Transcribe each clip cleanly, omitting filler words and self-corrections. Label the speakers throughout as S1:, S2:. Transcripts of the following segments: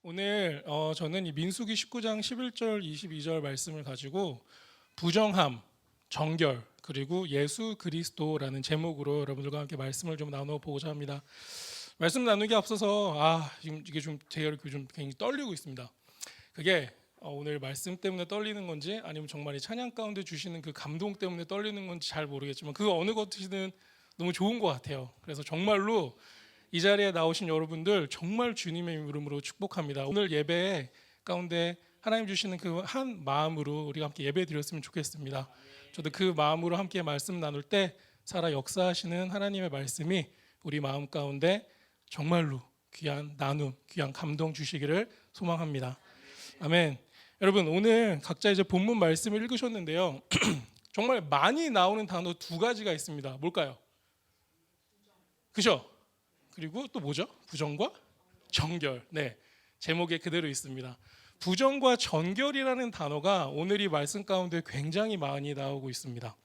S1: 오늘 저는 이 민수기 19장 11절 22절 말씀을 가지고 부정함, 정결, 그리고 예수 그리스도라는 제목으로 여러분들과 함께 말씀을 좀 나눠보고자 합니다. 말씀 나누기 앞서서 지금 이게 좀 제가 이렇게 좀 굉장히 떨리고 있습니다. 그게 오늘 말씀 때문에 떨리는 건지 아니면 정말 이 찬양 가운데 주시는 그 감동 때문에 떨리는 건지 잘 모르겠지만 그 어느 것이든 너무 좋은 것 같아요. 그래서 정말로 이 자리에 나오신 여러분들 정말 주님의 이름으로 축복합니다. 오늘 예배 가운데 하나님 주시는 그 한 마음으로 우리가 함께 예배 드렸으면 좋겠습니다. 저도 그 마음으로 함께 말씀 나눌 때 살아 역사하시는 하나님의 말씀이 우리 마음 가운데 정말로 귀한 나눔, 귀한 감동 주시기를 소망합니다. 아멘. 여러분 오늘 각자 이제 본문 말씀을 읽으셨는데요. 정말 많이 나오는 단어 두 가지가 있습니다. 뭘까요? 그죠? 그리고 또 뭐죠? 부정과 정결. 네, 제목에 그대로 있습니다. 부정과 정결이라는 단어가 오늘 이 말씀 가운데 굉장히 많이 나오고 있습니다.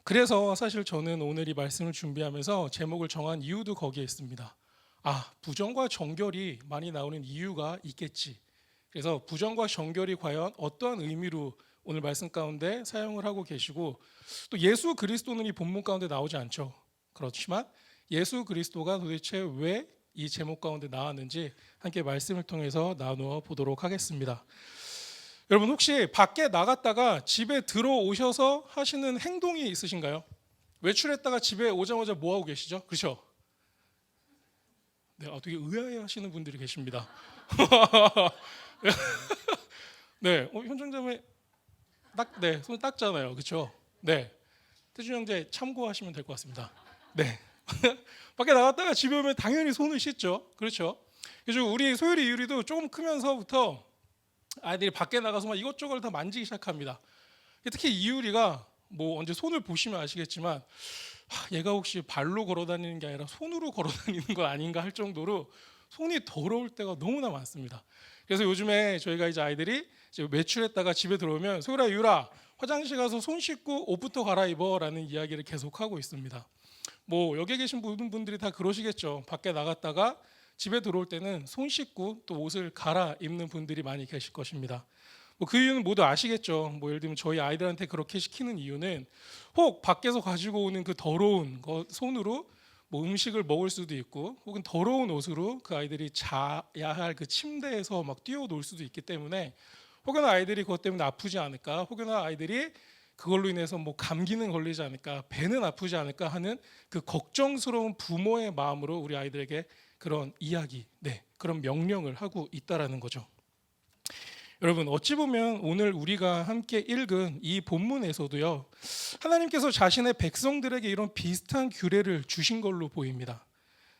S1: 그래서 사실 저는 오늘 이 말씀을 준비하면서 제목을 정한 이유도 거기에 있습니다. 부정과 정결이 많이 나오는 이유가 있겠지. 그래서 부정과 정결이 과연 어떠한 의미로 오늘 말씀 가운데 사용을 하고 계시고, 또 예수 그리스도는 이 본문 가운데 나오지 않죠. 그렇지만 예수 그리스도가 도대체 왜 이 제목 가운데 나왔는지 함께 말씀을 통해서 나누어 보도록 하겠습니다. 여러분 혹시 밖에 나갔다가 집에 들어오셔서 하시는 행동이 있으신가요? 외출했다가 집에 오자마자 뭐 하고 계시죠? 그렇죠? 네, 되게 의아해하시는 분들이 계십니다. 네, 현장자매 네, 손 닦잖아요, 그렇죠? 네, 태준 형제 참고하시면 될 것 같습니다. 네. 밖에 나갔다가 집에 오면 당연히 손을 씻죠. 그렇죠? 그래서 우리 소율이 이유리도 조금 크면서부터 아이들이 밖에 나가서 막 이것저것 다 만지기 시작합니다. 특히 이유리가 뭐 언제 손을 보시면 아시겠지만 얘가 혹시 발로 걸어 다니는 게 아니라 손으로 걸어 다니는 거 아닌가 할 정도로 손이 더러울 때가 너무나 많습니다. 그래서 요즘에 저희가 이제 아이들이 이제 외출했다가 집에 들어오면 소율아 이유라 화장실 가서 손 씻고 옷부터 갈아입어라는 이야기를 계속하고 있습니다. 뭐 여기 계신 모든 분들이 다 그러시겠죠. 밖에 나갔다가 집에 들어올 때는 손 씻고 또 옷을 갈아입는 분들이 많이 계실 것입니다. 뭐 그 이유는 모두 아시겠죠. 뭐 예를 들면 저희 아이들한테 그렇게 시키는 이유는 혹 밖에서 가지고 오는 그 더러운 거 손으로 뭐 음식을 먹을 수도 있고, 혹은 더러운 옷으로 그 아이들이 자야 할 그 침대에서 막 뛰어놀 수도 있기 때문에, 혹여나 아이들이 그것 때문에 아프지 않을까, 혹여나 아이들이 그걸로 인해서 뭐 감기는 걸리지 않을까, 배는 아프지 않을까 하는 그 걱정스러운 부모의 마음으로 우리 아이들에게 그런 이야기, 그런 명령을 하고 있다라는 거죠. 여러분 어찌 보면 오늘 우리가 함께 읽은 이 본문에서도요, 하나님께서 자신의 백성들에게 이런 비슷한 규례를 주신 걸로 보입니다.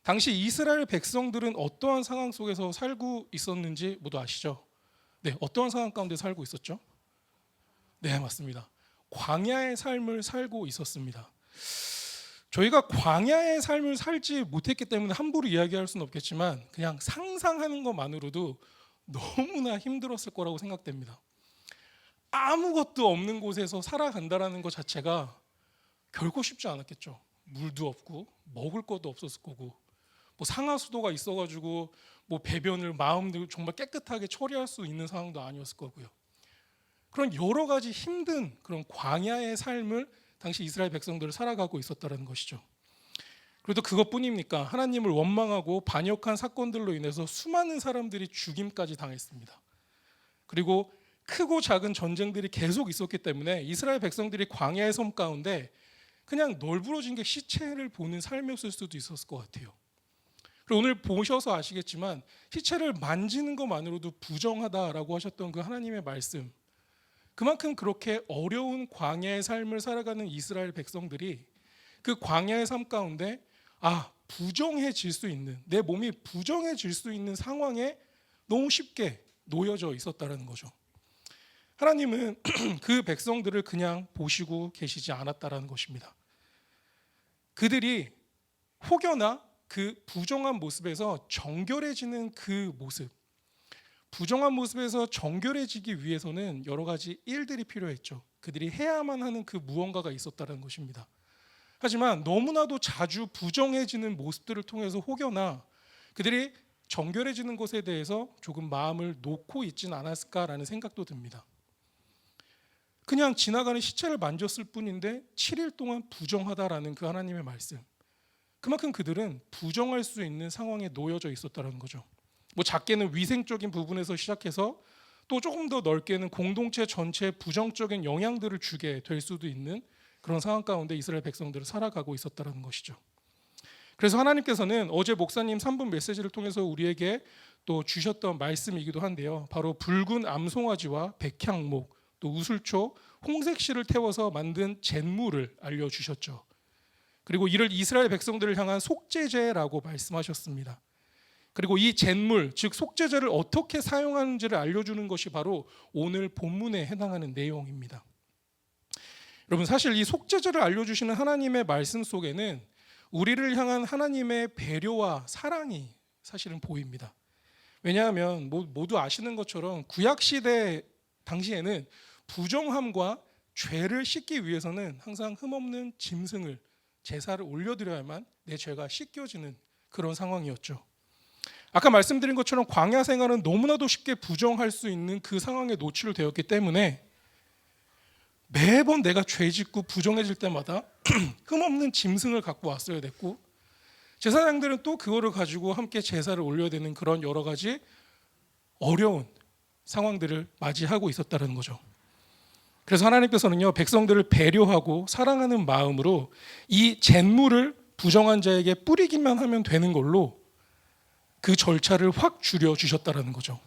S1: 당시 이스라엘 백성들은 어떠한 상황 속에서 살고 있었는지 모두 아시죠? 네, 어떠한 상황 가운데 살고 있었죠? 네, 맞습니다. 광야의 삶을 살고 있었습니다. 저희가 광야의 삶을 살지 못했기 때문에 함부로 이야기할 수는 없겠지만 그냥 상상하는 것만으로도 너무나 힘들었을 거라고 생각됩니다. 아무것도 없는 곳에서 살아간다라는 것 자체가 결코 쉽지 않았겠죠. 물도 없고 먹을 것도 없었을 거고, 뭐 상하수도가 있어가지고 뭐 배변을 마음대로 정말 깨끗하게 처리할 수 있는 상황도 아니었을 거고요. 그런 여러 가지 힘든 그런 광야의 삶을 당시 이스라엘 백성들을 살아가고 있었다는 것이죠. 그래도 그것뿐입니까? 하나님을 원망하고 반역한 사건들로 인해서 수많은 사람들이 죽임까지 당했습니다. 그리고 크고 작은 전쟁들이 계속 있었기 때문에 이스라엘 백성들이 광야의 섬 가운데 그냥 널브러진 게 시체를 보는 삶이었을 수도 있었을 것 같아요. 그리고 오늘 보셔서 아시겠지만 시체를 만지는 것만으로도 부정하다라고 하셨던 그 하나님의 말씀, 그만큼 그렇게 어려운 광야의 삶을 살아가는 이스라엘 백성들이 그 광야의 삶 가운데 부정해질 수 있는, 내 몸이 부정해질 수 있는 상황에 너무 쉽게 놓여져 있었다는 거죠. 하나님은 그 백성들을 그냥 보시고 계시지 않았다는 것입니다. 그들이 혹여나 그 부정한 모습에서 정결해지는 그 모습, 부정한 모습에서 정결해지기 위해서는 여러 가지 일들이 필요했죠. 그들이 해야만 하는 그 무언가가 있었다는 것입니다. 하지만 너무나도 자주 부정해지는 모습들을 통해서 혹여나 그들이 정결해지는 것에 대해서 조금 마음을 놓고 있진 않았을까라는 생각도 듭니다. 그냥 지나가는 시체를 만졌을 뿐인데 7일 동안 부정하다라는 그 하나님의 말씀. 그만큼 그들은 부정할 수 있는 상황에 놓여져 있었다는 거죠. 뭐 작게는 위생적인 부분에서 시작해서 또 조금 더 넓게는 공동체 전체에 부정적인 영향들을 주게 될 수도 있는 그런 상황 가운데 이스라엘 백성들을 살아가고 있었다는 것이죠. 그래서 하나님께서는 어제 목사님 3분 메시지를 통해서 우리에게 또 주셨던 말씀이기도 한데요. 바로 붉은 암송아지와 백향목, 또 우슬초, 홍색실을 태워서 만든 잿물을 알려주셨죠. 그리고 이를 이스라엘 백성들을 향한 속죄제라고 말씀하셨습니다. 그리고 이 잿물, 즉 속죄제를 어떻게 사용하는지를 알려주는 것이 바로 오늘 본문에 해당하는 내용입니다. 여러분, 사실 이 속죄제를 알려주시는 하나님의 말씀 속에는 우리를 향한 하나님의 배려와 사랑이 사실은 보입니다. 왜냐하면 모두 아시는 것처럼 구약시대 당시에는 부정함과 죄를 씻기 위해서는 항상 흠없는 짐승을 제사를 올려드려야만 내 죄가 씻겨지는 그런 상황이었죠. 아까 말씀드린 것처럼 광야 생활은 너무나도 쉽게 부정할 수 있는 그 상황에 노출되었기 때문에 매번 내가 죄 짓고 부정해질 때마다 흠없는 짐승을 갖고 왔어야 됐고, 제사장들은 또 그거를 가지고 함께 제사를 올려야 되는 그런 여러 가지 어려운 상황들을 맞이하고 있었다는 거죠. 그래서 하나님께서는요, 백성들을 배려하고 사랑하는 마음으로 이 잿물을 부정한 자에게 뿌리기만 하면 되는 걸로 그 절차를 확 줄여 주셨다는 거죠.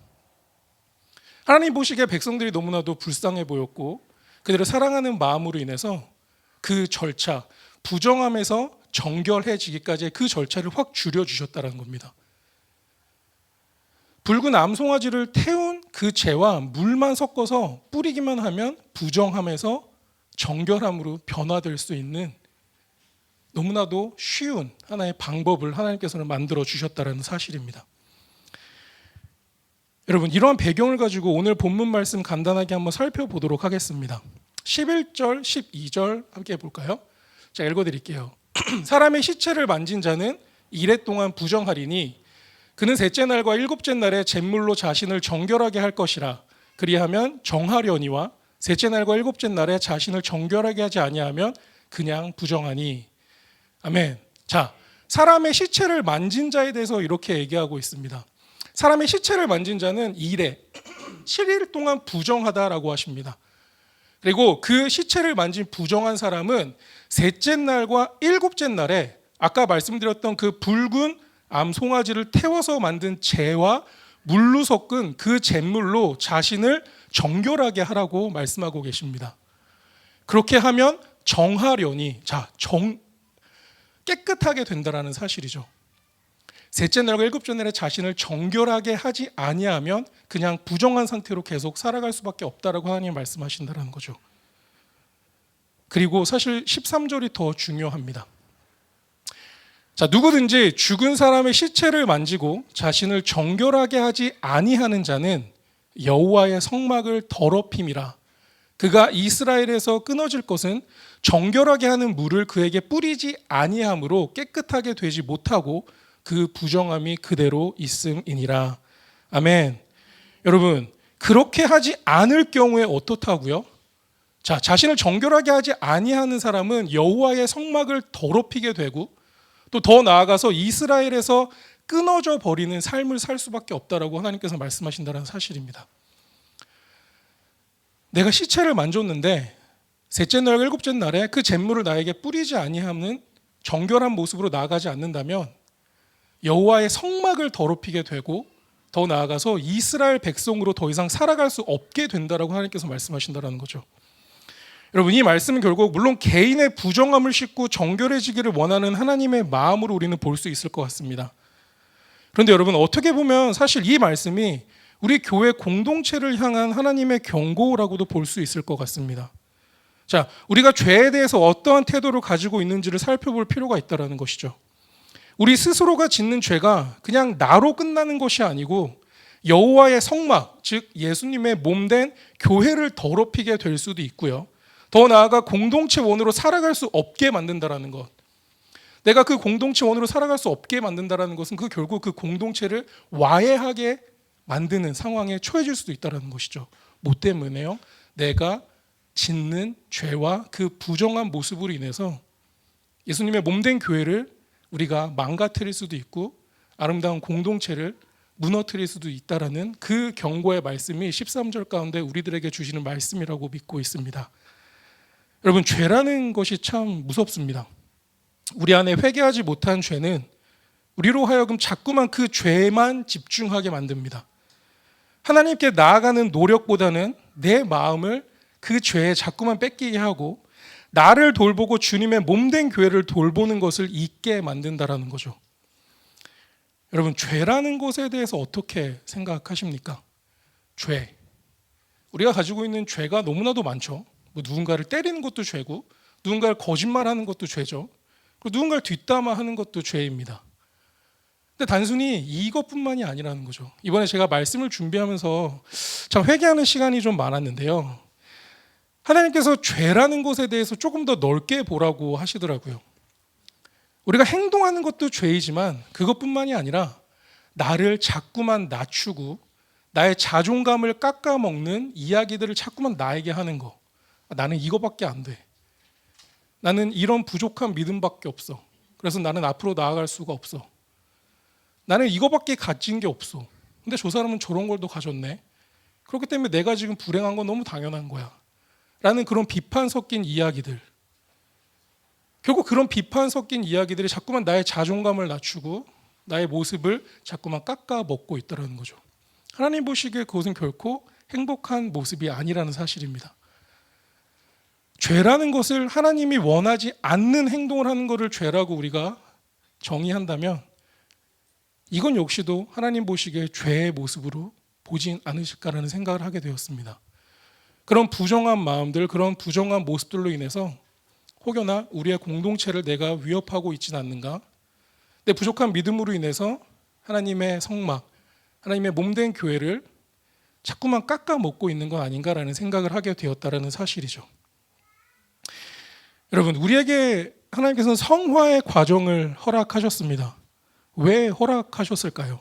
S1: 하나님 보시기에 백성들이 너무나도 불쌍해 보였고 그들을 사랑하는 마음으로 인해서 그 절차, 부정함에서 정결해지기까지의 그 절차를 확 줄여 주셨다는 겁니다. 붉은 암송아지를 태운 그 재와 물만 섞어서 뿌리기만 하면 부정함에서 정결함으로 변화될 수 있는 너무나도 쉬운 하나의 방법을 하나님께서는 만들어 주셨다는 사실입니다. 여러분, 이러한 배경을 가지고 오늘 본문 말씀 간단하게 한번 살펴보도록 하겠습니다. 11절, 12절 함께 볼까요? 자, 읽어드릴게요. 사람의 시체를 만진 자는 이래 동안 부정하리니 그는 셋째 날과 일곱째 날에 잿물로 자신을 정결하게 할 것이라. 그리하면 정하려니와 셋째 날과 일곱째 날에 자신을 정결하게 하지 아니하면 그냥 부정하니. 아멘. 자, 사람의 시체를 만진 자에 대해서 이렇게 얘기하고 있습니다. 사람의 시체를 만진 자는 이래 7일 동안 부정하다라고 하십니다. 그리고 그 시체를 만진 부정한 사람은 셋째 날과 일곱째 날에 아까 말씀드렸던 그 붉은 암송아지를 태워서 만든 재와 물로 섞은 그 잿물로 자신을 정결하게 하라고 말씀하고 계십니다. 그렇게 하면 정하려니, 깨끗하게 된다라는 사실이죠. 셋째 날과 일곱째 날에 자신을 정결하게 하지 아니하면 그냥 부정한 상태로 계속 살아갈 수밖에 없다라고 하나님 말씀하신다는 거죠. 그리고 사실 13절이 더 중요합니다. 자, 누구든지 죽은 사람의 시체를 만지고 자신을 정결하게 하지 아니하는 자는 여호와의 성막을 더럽힘이라. 그가 이스라엘에서 끊어질 것은 정결하게 하는 물을 그에게 뿌리지 아니함으로 깨끗하게 되지 못하고 그 부정함이 그대로 있음이니라. 아멘. 여러분, 그렇게 하지 않을 경우에 어떻다고요? 자, 자신을 정결하게 하지 아니하는 사람은 여호와의 성막을 더럽히게 되고 또 더 나아가서 이스라엘에서 끊어져 버리는 삶을 살 수밖에 없다라고 하나님께서 말씀하신다는 사실입니다. 내가 시체를 만졌는데 셋째 날과 일곱째 날에 그 잿물을 나에게 뿌리지 아니하는 정결한 모습으로 나아가지 않는다면 여호와의 성막을 더럽히게 되고 더 나아가서 이스라엘 백성으로 더 이상 살아갈 수 없게 된다라고 하나님께서 말씀하신다는 거죠. 여러분, 이 말씀은 결국 물론 개인의 부정함을 씻고 정결해지기를 원하는 하나님의 마음으로 우리는 볼 수 있을 것 같습니다. 그런데 여러분, 어떻게 보면 사실 이 말씀이 우리 교회 공동체를 향한 하나님의 경고라고도 볼 수 있을 것 같습니다. 자, 우리가 죄에 대해서 어떠한 태도를 가지고 있는지를 살펴볼 필요가 있다는 것이죠. 우리 스스로가 짓는 죄가 그냥 나로 끝나는 것이 아니고 여호와의 성막, 즉 예수님의 몸된 교회를 더럽히게 될 수도 있고요. 더 나아가 공동체 원으로 살아갈 수 없게 만든다는 것. 내가 그 공동체원으로 살아갈 수 없게 만든다는 것은 그 결국 그 공동체를 와해하게 만드는 상황에 처해질 수도 있다는 것이죠. 뭐 때문에요? 내가 짓는 죄와 그 부정한 모습으로 인해서 예수님의 몸된 교회를 우리가 망가뜨릴 수도 있고 아름다운 공동체를 무너뜨릴 수도 있다라는 그 경고의 말씀이 13절 가운데 우리들에게 주시는 말씀이라고 믿고 있습니다. 여러분, 죄라는 것이 참 무섭습니다. 우리 안에 회개하지 못한 죄는 우리로 하여금 자꾸만 그 죄만 집중하게 만듭니다. 하나님께 나아가는 노력보다는 내 마음을 그 죄에 자꾸만 뺏기게 하고 나를 돌보고 주님의 몸된 교회를 돌보는 것을 잊게 만든다라는 거죠. 여러분, 죄라는 것에 대해서 어떻게 생각하십니까? 죄. 우리가 가지고 있는 죄가 너무나도 많죠. 뭐 누군가를 때리는 것도 죄고, 누군가를 거짓말하는 것도 죄죠. 그리고 누군가를 뒷담화하는 것도 죄입니다. 근데 단순히 이것뿐만이 아니라는 거죠. 이번에 제가 말씀을 준비하면서 참 회개하는 시간이 좀 많았는데요. 하나님께서 죄라는 것에 대해서 조금 더 넓게 보라고 하시더라고요. 우리가 행동하는 것도 죄이지만 그것뿐만이 아니라 나를 자꾸만 낮추고 나의 자존감을 깎아먹는 이야기들을 자꾸만 나에게 하는 거. 나는 이거밖에 안 돼. 나는 이런 부족한 믿음밖에 없어. 그래서 나는 앞으로 나아갈 수가 없어. 나는 이거밖에 가진 게 없어. 근데 저 사람은 저런 걸 더 가졌네. 그렇기 때문에 내가 지금 불행한 건 너무 당연한 거야. 라는 그런 비판 섞인 이야기들. 결국 그런 비판 섞인 이야기들이 자꾸만 나의 자존감을 낮추고 나의 모습을 자꾸만 깎아먹고 있다는 거죠. 하나님 보시기에 그것은 결코 행복한 모습이 아니라는 사실입니다. 죄라는 것을 하나님이 원하지 않는 행동을 하는 것을 죄라고 우리가 정의한다면 이건 역시도 하나님 보시기에 죄의 모습으로 보진 않으실까라는 생각을 하게 되었습니다. 그런 부정한 마음들, 그런 부정한 모습들로 인해서 혹여나 우리의 공동체를 내가 위협하고 있지는 않는가? 내 부족한 믿음으로 인해서 하나님의 성막, 하나님의 몸된 교회를 자꾸만 깎아먹고 있는 건 아닌가라는 생각을 하게 되었다는 사실이죠. 여러분, 우리에게 하나님께서는 성화의 과정을 허락하셨습니다. 왜 허락하셨을까요?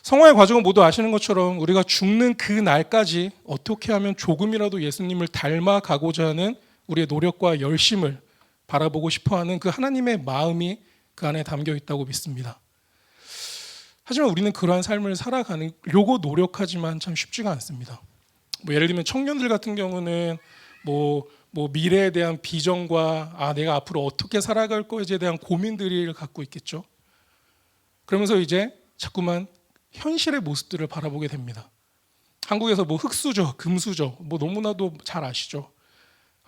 S1: 성화의 과정은 모두 아시는 것처럼 우리가 죽는 그 날까지 어떻게 하면 조금이라도 예수님을 닮아가고자 하는 우리의 노력과 열심을 바라보고 싶어하는 그 하나님의 마음이 그 안에 담겨 있다고 믿습니다. 하지만 우리는 그러한 삶을 살아가려고 노력하지만 참 쉽지가 않습니다. 뭐 예를 들면 청년들 같은 경우는 뭐 미래에 대한 비전과 내가 앞으로 어떻게 살아갈 것에 대한 고민들을 갖고 있겠죠. 그러면서 이제 자꾸만 현실의 모습들을 바라보게 됩니다. 한국에서 뭐 흙수저, 금수저, 뭐 너무나도 잘 아시죠.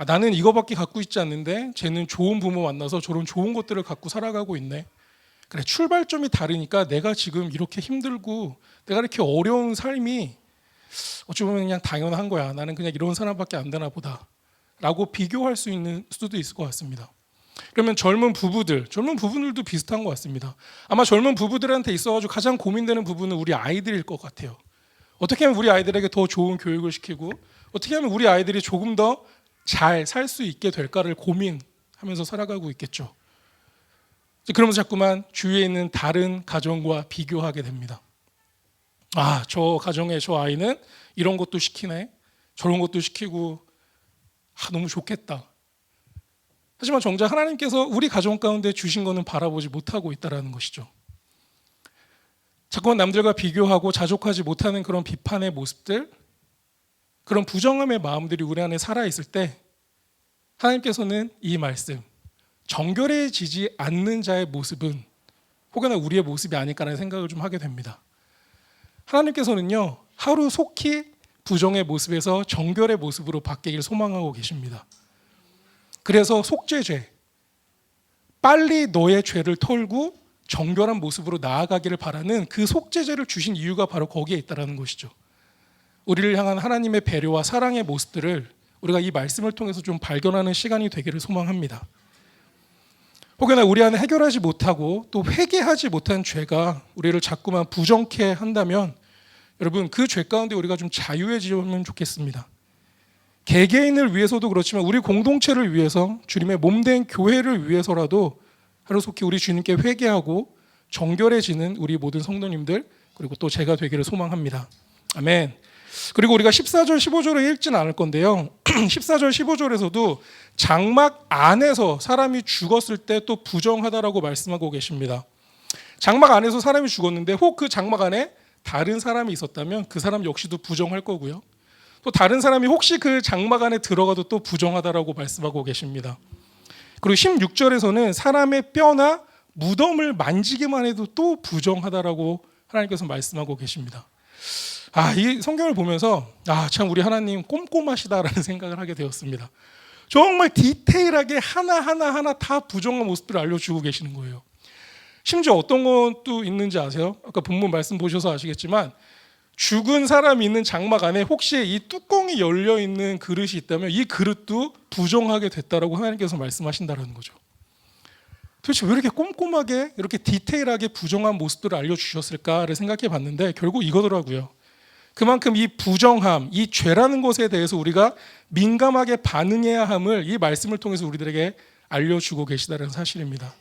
S1: 나는 이거밖에 갖고 있지 않는데 쟤는 좋은 부모 만나서 저런 좋은 것들을 갖고 살아가고 있네. 그래, 출발점이 다르니까 내가 지금 이렇게 힘들고 내가 이렇게 어려운 삶이 어찌 보면 그냥 당연한 거야. 나는 그냥 이런 사람밖에 안 되나 보다 라고 비교할 수 있는 수도 있을 것 같습니다. 그러면 젊은 부부들도 비슷한 것 같습니다. 아마 젊은 부부들한테 있어가지고 가장 고민되는 부분은 우리 아이들일 것 같아요. 어떻게 하면 우리 아이들에게 더 좋은 교육을 시키고 어떻게 하면 우리 아이들이 조금 더 잘 살 수 있게 될까를 고민하면서 살아가고 있겠죠. 그러면서 자꾸만 주위에 있는 다른 가정과 비교하게 됩니다. 저 가정의 저 아이는 이런 것도 시키네, 저런 것도 시키고 너무 좋겠다. 하지만 정작 하나님께서 우리 가정 가운데 주신 것은 바라보지 못하고 있다는 것이죠. 자꾸만 남들과 비교하고 자족하지 못하는 그런 비판의 모습들, 그런 부정함의 마음들이 우리 안에 살아있을 때 하나님께서는 이 말씀, 정결해지지 않는 자의 모습은 혹여나 우리의 모습이 아닐까라는 생각을 좀 하게 됩니다. 하나님께서는요, 하루 속히 부정의 모습에서 정결의 모습으로 바뀌길 소망하고 계십니다. 그래서 속죄죄, 빨리 너의 죄를 털고 정결한 모습으로 나아가기를 바라는 그 속죄죄를 주신 이유가 바로 거기에 있다는 것이죠. 우리를 향한 하나님의 배려와 사랑의 모습들을 우리가 이 말씀을 통해서 좀 발견하는 시간이 되기를 소망합니다. 혹여나 우리 안에 해결하지 못하고 또 회개하지 못한 죄가 우리를 자꾸만 부정케 한다면 여러분, 그 죄 가운데 우리가 좀 자유해지면 좋겠습니다. 개개인을 위해서도 그렇지만 우리 공동체를 위해서, 주님의 몸된 교회를 위해서라도 하루속히 우리 주님께 회개하고 정결해지는 우리 모든 성도님들 그리고 또 제가 되기를 소망합니다. 아멘. 그리고 우리가 14절 15절을 읽지는 않을 건데요. 14절 15절에서도 장막 안에서 사람이 죽었을 때 또 부정하다라고 말씀하고 계십니다. 장막 안에서 사람이 죽었는데 혹 그 장막 안에 다른 사람이 있었다면 그 사람 역시도 부정할 거고요. 또 다른 사람이 혹시 그 장막 안에 들어가도 또 부정하다라고 말씀하고 계십니다. 그리고 16절에서는 사람의 뼈나 무덤을 만지기만 해도 또 부정하다라고 하나님께서 말씀하고 계십니다. 이 성경을 보면서 참 우리 하나님 꼼꼼하시다라는 생각을 하게 되었습니다. 정말 디테일하게 하나하나 다 부정한 모습들을 알려주고 계시는 거예요. 심지어 어떤 것도 있는지 아세요? 아까 본문 말씀 보셔서 아시겠지만 죽은 사람이 있는 장막 안에 혹시 이 뚜껑이 열려있는 그릇이 있다면 이 그릇도 부정하게 됐다라고 하나님께서 말씀하신다는 거죠. 도대체 왜 이렇게 꼼꼼하게 이렇게 디테일하게 부정한 모습들을 알려주셨을까를 생각해 봤는데 결국 이거더라고요. 그만큼 이 부정함, 이 죄라는 것에 대해서 우리가 민감하게 반응해야 함을 이 말씀을 통해서 우리들에게 알려주고 계시다는 사실입니다.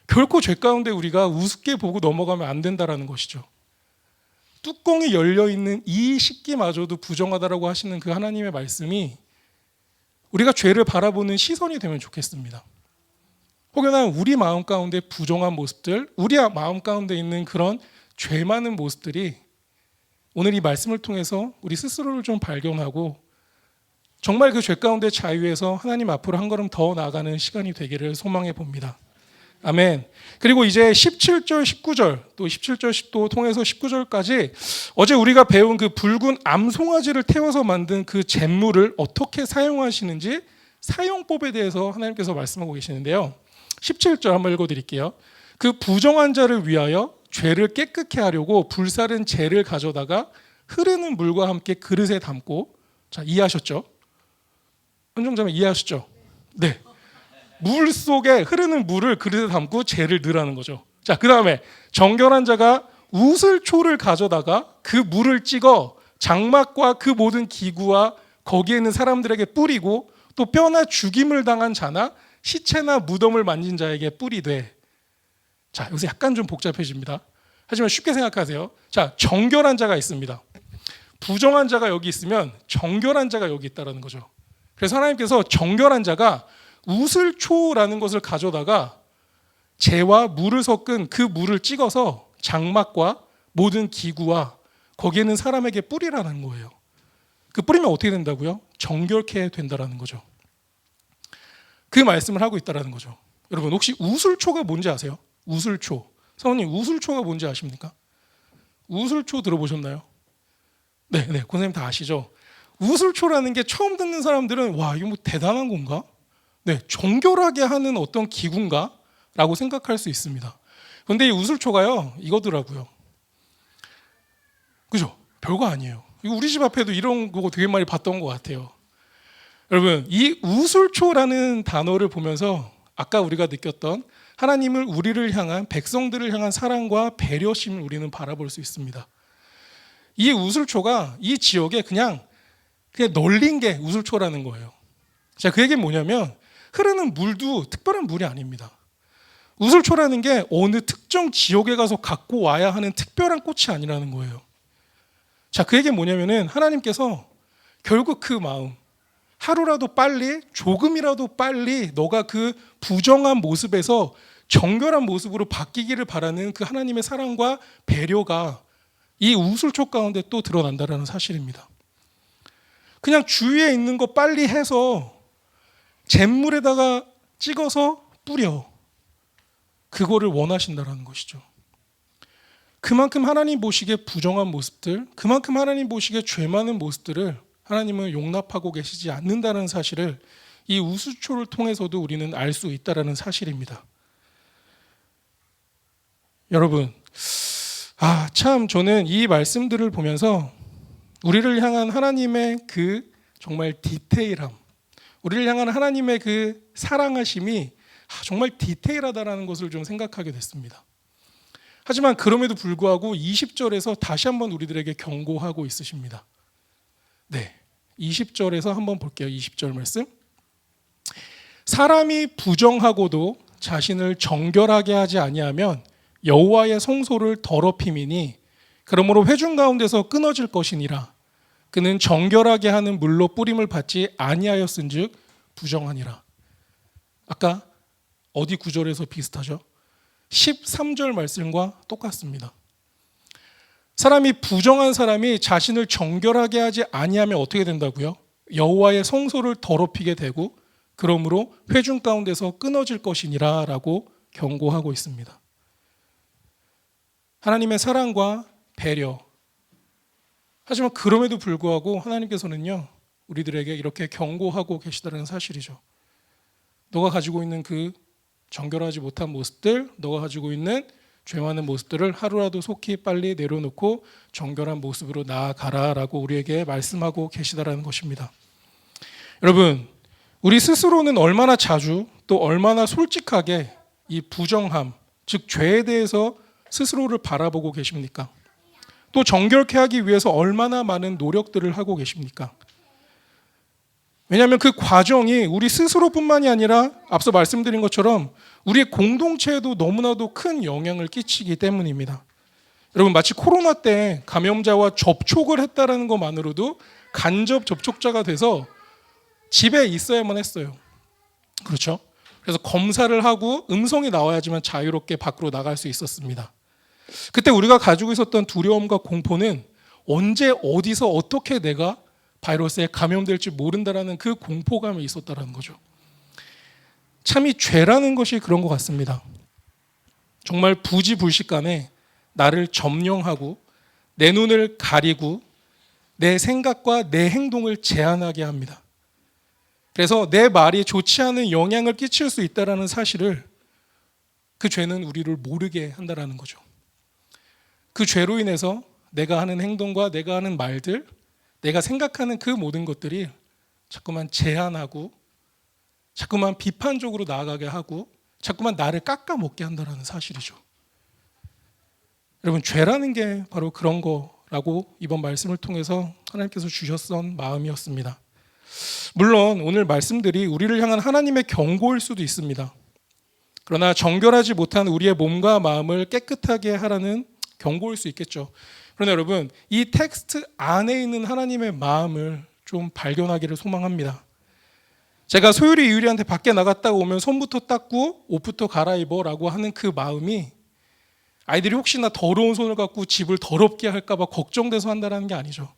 S1: 결코 죄 가운데 우리가 우습게 보고 넘어가면 안 된다는 것이죠. 뚜껑이 열려있는 이 식기마저도 부정하다라고 하시는 그 하나님의 말씀이 우리가 죄를 바라보는 시선이 되면 좋겠습니다. 혹여나 우리 마음 가운데 부정한 모습들, 우리 마음 가운데 있는 그런 죄 많은 모습들이 오늘 이 말씀을 통해서 우리 스스로를 좀 발견하고 정말 그 죄 가운데 자유해서 하나님 앞으로 한 걸음 더 나아가는 시간이 되기를 소망해 봅니다. 아멘. 그리고 이제 17절, 19절, 또 17절, 10도 통해서 19절까지 어제 우리가 배운 그 붉은 암송아지를 태워서 만든 그 잿물을 어떻게 사용하시는지 사용법에 대해서 하나님께서 말씀하고 계시는데요. 17절 한번 읽어드릴게요. 그 부정한 자를 위하여 죄를 깨끗게 하려고 불사른 재를 가져다가 흐르는 물과 함께 그릇에 담고, 자, 이해하셨죠? 현정자매 이해하셨죠? 네. 물 속에 흐르는 물을 그릇에 담고 재를 넣으라는 거죠. 자, 그 다음에 정결한 자가 우슬초를 가져다가 그 물을 찍어 장막과 그 모든 기구와 거기에 있는 사람들에게 뿌리고 또 뼈나 죽임을 당한 자나 시체나 무덤을 만진 자에게 뿌리되. 자, 여기서 약간 좀 복잡해집니다. 하지만 쉽게 생각하세요. 자, 정결한 자가 있습니다. 부정한 자가 여기 있으면 정결한 자가 여기 있다는 거죠. 그래서 하나님께서 정결한 자가 우슬초라는 것을 가져다가 재와 물을 섞은 그 물을 찍어서 장막과 모든 기구와 거기에는 사람에게 뿌리라는 거예요. 그 뿌리면 어떻게 된다고요? 정결케 된다는 거죠. 그 말씀을 하고 있다는 거죠. 여러분 혹시 우슬초가 뭔지 아세요? 우슬초. 사모님 우슬초가 뭔지 아십니까? 우슬초 들어보셨나요? 네, 권사님 다 아시죠? 우슬초라는 게 처음 듣는 사람들은 와 이거 뭐 대단한 건가? 네, 정결하게 하는 어떤 기구인가? 라고 생각할 수 있습니다. 그런데 이 우슬초가요 이거더라고요. 그죠? 별거 아니에요. 우리 집 앞에도 이런 거 되게 많이 봤던 것 같아요. 여러분 이 우슬초라는 단어를 보면서 아까 우리가 느꼈던 하나님을 우리를 향한 백성들을 향한 사랑과 배려심을 우리는 바라볼 수 있습니다. 이 우슬초가 이 지역에 그냥 널린 게 우슬초라는 거예요. 자, 그 얘기는 뭐냐면 흐르는 물도 특별한 물이 아닙니다. 우슬초라는 게 어느 특정 지역에 가서 갖고 와야 하는 특별한 꽃이 아니라는 거예요. 자, 그 얘기는 뭐냐면은 하나님께서 결국 그 마음 하루라도 빨리 조금이라도 빨리 너가 그 부정한 모습에서 정결한 모습으로 바뀌기를 바라는 그 하나님의 사랑과 배려가 이 우슬초 가운데 또 드러난다는 사실입니다. 그냥 주위에 있는 거 빨리 해서 잿물에다가 찍어서 뿌려. 그거를 원하신다는 것이죠. 그만큼 하나님 보시기에 부정한 모습들, 그만큼 하나님 보시기에 죄 많은 모습들을 하나님은 용납하고 계시지 않는다는 사실을 이 우슬초를 통해서도 우리는 알 수 있다는 사실입니다. 여러분, 참 저는 이 말씀들을 보면서 우리를 향한 하나님의 그 정말 디테일함, 우리를 향한 하나님의 그 사랑하심이 정말 디테일하다라는 것을 좀 생각하게 됐습니다. 하지만 그럼에도 불구하고 20절에서 다시 한번 우리들에게 경고하고 있으십니다. 네, 20절에서 한번 볼게요. 20절 말씀. 사람이 부정하고도 자신을 정결하게 하지 아니하면 여호와의 성소를 더럽힘이니 그러므로 회중 가운데서 끊어질 것이니라. 그는 정결하게 하는 물로 뿌림을 받지 아니하였은즉 부정하니라. 아까 어디 구절에서 비슷하죠? 13절 말씀과 똑같습니다. 사람이 부정한 사람이 자신을 정결하게 하지 아니하면 어떻게 된다고요? 여호와의 성소를 더럽히게 되고 그러므로 회중 가운데서 끊어질 것이니라 라고 경고하고 있습니다. 하나님의 사랑과 배려. 하지만 그럼에도 불구하고 하나님께서는요, 우리들에게 이렇게 경고하고 계시다는 사실이죠. 너가 가지고 있는 그 정결하지 못한 모습들, 너가 가지고 있는 죄 많은 모습들을 하루라도 속히 빨리 내려놓고 정결한 모습으로 나아가라라고 우리에게 말씀하고 계시다라는 것입니다. 여러분, 우리 스스로는 얼마나 자주 또 얼마나 솔직하게 이 부정함, 즉 죄에 대해서 스스로를 바라보고 계십니까? 또 정결케 하기 위해서 얼마나 많은 노력들을 하고 계십니까? 왜냐하면 그 과정이 우리 스스로뿐만이 아니라 앞서 말씀드린 것처럼 우리의 공동체에도 너무나도 큰 영향을 끼치기 때문입니다. 여러분, 마치 코로나 때 감염자와 접촉을 했다는 것만으로도 간접 접촉자가 돼서 집에 있어야만 했어요. 그렇죠? 그래서 검사를 하고 음성이 나와야지만 자유롭게 밖으로 나갈 수 있었습니다. 그때 우리가 가지고 있었던 두려움과 공포는 언제 어디서 어떻게 내가 바이러스에 감염될지 모른다라는 그 공포감이 있었다는 거죠. 참이 죄라는 것이 그런 것 같습니다. 정말 부지불식간에 나를 점령하고 내 눈을 가리고 내 생각과 내 행동을 제한하게 합니다. 그래서 내 말이 좋지 않은 영향을 끼칠 수 있다는 사실을, 그 죄는 우리를 모르게 한다는 거죠. 그 죄로 인해서 내가 하는 행동과 내가 하는 말들, 내가 생각하는 그 모든 것들이 자꾸만 제한하고 자꾸만 비판적으로 나아가게 하고 자꾸만 나를 깎아먹게 한다는 사실이죠. 여러분, 죄라는 게 바로 그런 거라고 이번 말씀을 통해서 하나님께서 주셨던 마음이었습니다. 물론 오늘 말씀들이 우리를 향한 하나님의 경고일 수도 있습니다. 그러나 정결하지 못한 우리의 몸과 마음을 깨끗하게 하라는 경고일 수 있겠죠. 그러나 여러분, 이 텍스트 안에 있는 하나님의 마음을 좀 발견하기를 소망합니다. 제가 소율이 이율이한테 밖에 나갔다가 오면 손부터 닦고 옷부터 갈아입어 라고 하는 그 마음이 아이들이 혹시나 더러운 손을 갖고 집을 더럽게 할까 봐 걱정돼서 한다는 게 아니죠.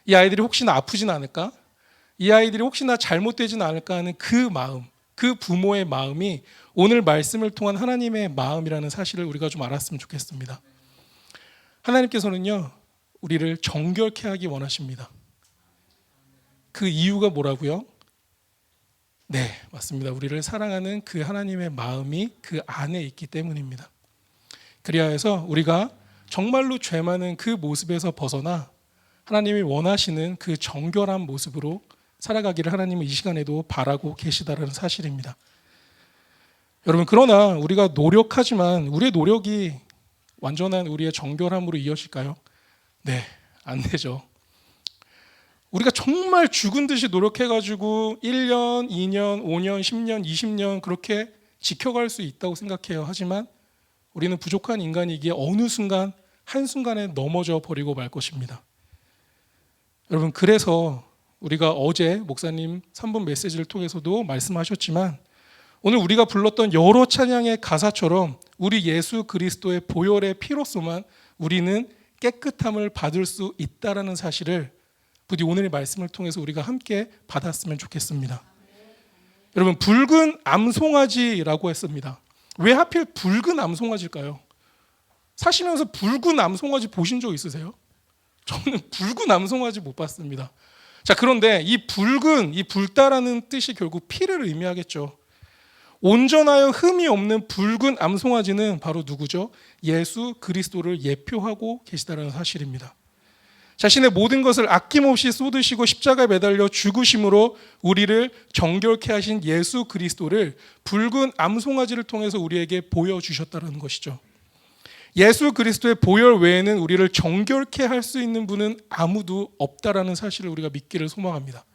S1: 이 아이들이 혹시나 아프진 않을까? 이 아이들이 혹시나 잘못되진 않을까 하는 그 마음, 그 부모의 마음이 오늘 말씀을 통한 하나님의 마음이라는 사실을 우리가 좀 알았으면 좋겠습니다. 하나님께서는요, 우리를 정결케 하기 원하십니다. 그 이유가 뭐라고요? 네, 맞습니다. 우리를 사랑하는 그 하나님의 마음이 그 안에 있기 때문입니다. 그리하여서 우리가 정말로 죄 많은 그 모습에서 벗어나 하나님이 원하시는 그 정결한 모습으로 살아가기를 하나님은 이 시간에도 바라고 계시다는 사실입니다. 여러분, 그러나 우리가 노력하지만 우리의 노력이 완전한 우리의 정결함으로 이어질까요? 네, 안 되죠. 우리가 정말 죽은 듯이 노력해가지고 1년, 2년, 5년, 10년, 20년 그렇게 지켜갈 수 있다고 생각해요. 하지만 우리는 부족한 인간이기에 어느 순간 한순간에 넘어져 버리고 말 것입니다. 여러분, 그래서 우리가 어제 목사님 3분 메시지를 통해서도 말씀하셨지만 오늘 우리가 불렀던 여러 찬양의 가사처럼 우리 예수 그리스도의 보혈의 피로서만 우리는 깨끗함을 받을 수 있다는 사실을 부디 오늘의 말씀을 통해서 우리가 함께 받았으면 좋겠습니다. 여러분, 붉은 암송아지라고 했습니다. 왜 하필 붉은 암송아지일까요? 사시면서 붉은 암송아지 보신 적 있으세요? 저는 붉은 암송아지 못 봤습니다. 자, 그런데 이 붉은, 이 붉다라는 뜻이 결국 피를 의미하겠죠. 온전하여 흠이 없는 붉은 암송아지는 바로 누구죠? 예수 그리스도를 예표하고 계시다는 사실입니다. 자신의 모든 것을 아낌없이 쏟으시고 십자가에 매달려 죽으심으로 우리를 정결케 하신 예수 그리스도를 붉은 암송아지를 통해서 우리에게 보여주셨다는 것이죠. 예수 그리스도의 보혈 외에는 우리를 정결케 할 수 있는 분은 아무도 없다라는 사실을 우리가 믿기를 소망합니다.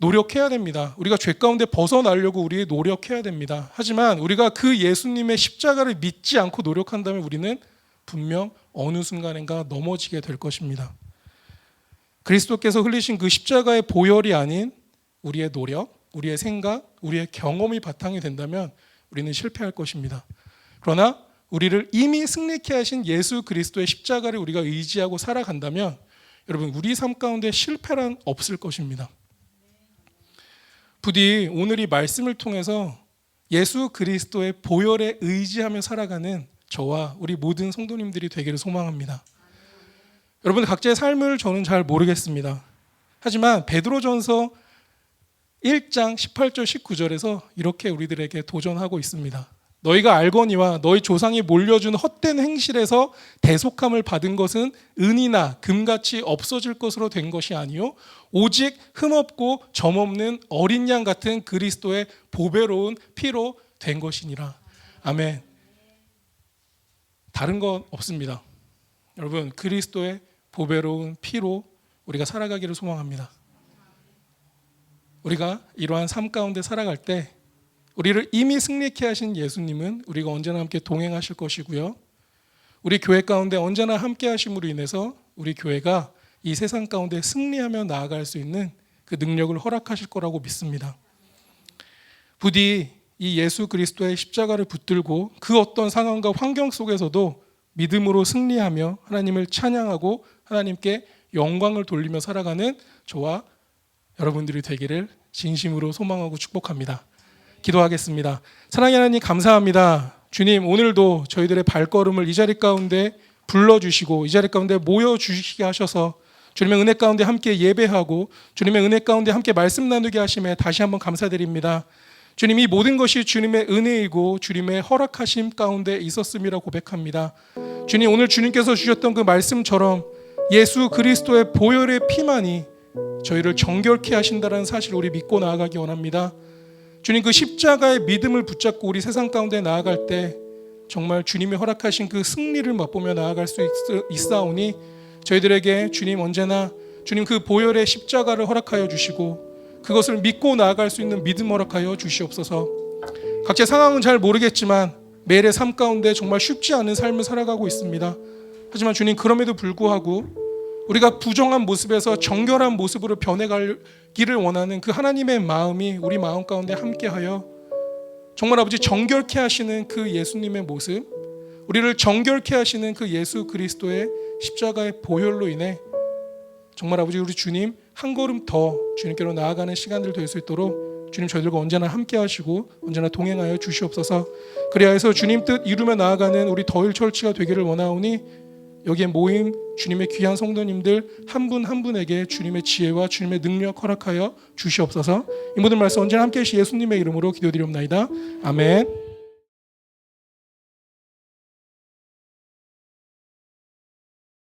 S1: 노력해야 됩니다. 우리가 죄 가운데 벗어나려고 우리 노력해야 됩니다. 하지만 우리가 그 예수님의 십자가를 믿지 않고 노력한다면 우리는 분명 어느 순간인가 넘어지게 될 것입니다. 그리스도께서 흘리신 그 십자가의 보혈이 아닌 우리의 노력, 우리의 생각, 우리의 경험이 바탕이 된다면 우리는 실패할 것입니다. 그러나 우리를 이미 승리케 하신 예수 그리스도의 십자가를 우리가 의지하고 살아간다면 여러분 우리 삶 가운데 실패란 없을 것입니다. 부디 오늘 이 말씀을 통해서 예수 그리스도의 보혈에 의지하며 살아가는 저와 우리 모든 성도님들이 되기를 소망합니다. 여러분 각자의 삶을 저는 잘 모르겠습니다. 하지만 베드로전서 1장 18절 19절에서 이렇게 우리들에게 도전하고 있습니다. 너희가 알거니와 너희 조상이 몰려준 헛된 행실에서 대속함을 받은 것은 은이나 금같이 없어질 것으로 된 것이 아니요 오직 흠없고 점없는 어린 양 같은 그리스도의 보배로운 피로 된 것이니라. 아멘. 다른 건 없습니다. 여러분 그리스도의 보배로운 피로 우리가 살아가기를 소망합니다. 우리가 이러한 삶 가운데 살아갈 때 우리를 이미 승리케 하신 예수님은 우리가 언제나 함께 동행하실 것이고요. 우리 교회 가운데 언제나 함께 하심으로 인해서 우리 교회가 이 세상 가운데 승리하며 나아갈 수 있는 그 능력을 허락하실 거라고 믿습니다. 부디 이 예수 그리스도의 십자가를 붙들고 그 어떤 상황과 환경 속에서도 믿음으로 승리하며 하나님을 찬양하고 하나님께 영광을 돌리며 살아가는 저와 여러분들이 되기를 진심으로 소망하고 축복합니다. 기도하겠습니다. 사랑의 하나님 감사합니다. 주님 오늘도 저희들의 발걸음을 이 자리 가운데 불러주시고 이 자리 가운데 모여주시게 하셔서 주님의 은혜 가운데 함께 예배하고 주님의 은혜 가운데 함께 말씀 나누게 하심에 다시 한번 감사드립니다. 주님 이 모든 것이 주님의 은혜이고 주님의 허락하심 가운데 있었음이라 고백합니다. 주님 오늘 주님께서 주셨던 그 말씀처럼 예수 그리스도의 보혈의 피만이 저희를 정결케 하신다는 사실을 우리 믿고 나아가기 원합니다. 주님 그 십자가의 믿음을 붙잡고 우리 세상 가운데 나아갈 때 정말 주님이 허락하신 그 승리를 맛보며 나아갈 수 있사오니 저희들에게 주님 언제나 주님 그 보혈의 십자가를 허락하여 주시고 그것을 믿고 나아갈 수 있는 믿음 허락하여 주시옵소서. 각자 상황은 잘 모르겠지만 매일의 삶 가운데 정말 쉽지 않은 삶을 살아가고 있습니다. 하지만 주님 그럼에도 불구하고 우리가 부정한 모습에서 정결한 모습으로 변해가기를 원하는 그 하나님의 마음이 우리 마음 가운데 함께하여 정말 아버지 정결케 하시는 그 예수님의 모습, 우리를 정결케 하시는 그 예수 그리스도의 십자가의 보혈로 인해 정말 아버지 우리 주님 한 걸음 더 주님께로 나아가는 시간들 될 수 있도록 주님 저희들과 언제나 함께 하시고 언제나 동행하여 주시옵소서. 그리하여서 주님 뜻 이루며 나아가는 우리 더일 철치가 되기를 원하오니 여기에 모임 주님의 귀한 성도님들 한 분 한 분에게 주님의 지혜와 주님의 능력 허락하여 주시옵소서. 이 모든 말씀 언제나 함께 하시 예수님의 이름으로 기도드리옵나이다. 아멘.